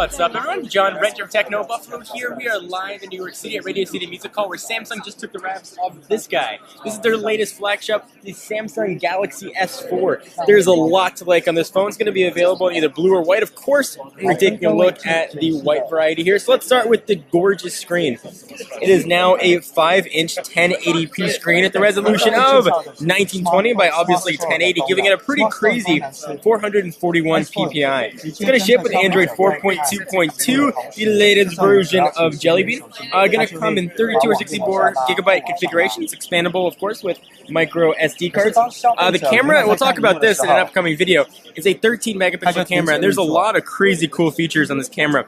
What's up, everyone? John Rettinger of Techno Buffalo here. We are live in New York City at Radio City Music Hall, where Samsung just took the wraps off this guy. This is their latest flagship, the Samsung Galaxy S4. There's a lot to like on this phone. It's going to be available in either blue or white. Of course, we're taking a look at the white variety here. So let's start with the gorgeous screen. It is now a 5-inch 1080p screen at the resolution of 1920 by obviously 1080, giving it a pretty crazy 441 ppi. It's going to ship with Android 4.2.2, the latest version of Jelly Bean. Going to come in 32 or 64 gigabyte configuration. It's expandable, of course, with micro SD cards. The camera, we'll talk about this in an upcoming video, is a 13 megapixel camera, and there's a lot of crazy cool features on this camera.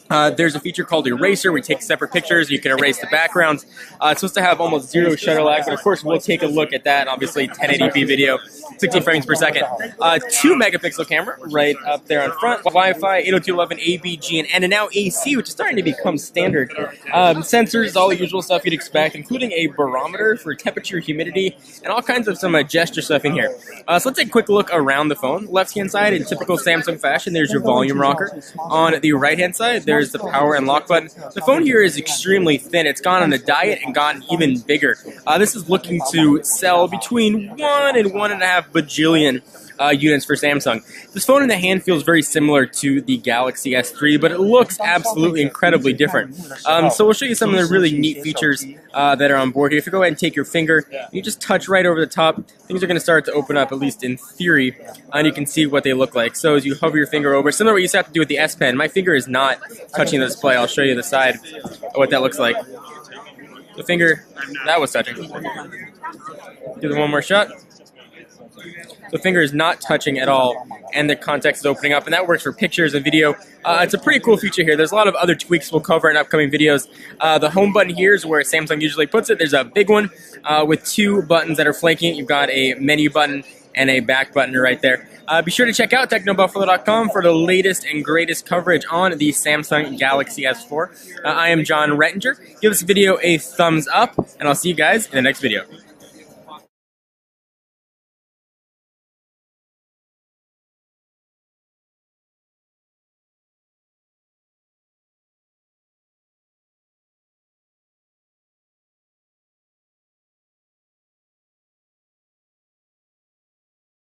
There's a feature called Eraser where you take separate pictures, you can erase the backgrounds. It's supposed to have almost zero shutter lag, but of course we'll take a look at that. Obviously 1080p video, 60 frames per second. 2 megapixel camera right up there on front. Wi-Fi, 802.11 ABG, and now AC, which is starting to become standard. Sensors, all the usual stuff you'd expect, including a barometer for temperature, humidity, and all kinds of some gesture stuff in here. So let's take a quick look around the phone. Left-hand side, in typical Samsung fashion, there's your volume rocker. On the right-hand side, there's the power and lock button. The phone here is extremely thin. It's gone on a diet and gotten even bigger. This is looking to sell between 1 and 1.5 bajillion units for Samsung. This phone in the hand feels very similar to the Galaxy S3, but it looks absolutely incredibly different. So we'll show you some of the really neat features that are on board here. If you go ahead and take your finger, you just touch right over the top, things are going to start to open up, at least in theory, and you can see what they look like. So as you hover your finger over, similar to what you used to have to do with the S Pen, my finger is not touching the display. I'll show you the side of what that looks like. The finger, that was touching. Do the one more shot. The finger is not touching at all, and the context is opening up, and that works for pictures and video. It's a pretty cool feature here. There's a lot of other tweaks we'll cover in upcoming videos. The home button here is where Samsung usually puts it. There's a big one with 2 buttons that are flanking it. You've got a menu button and a back button right there. Be sure to check out technobuffalo.com for the latest and greatest coverage on the Samsung Galaxy S4. I am John Rettinger. Give this video a thumbs up, and I'll see you guys in the next video.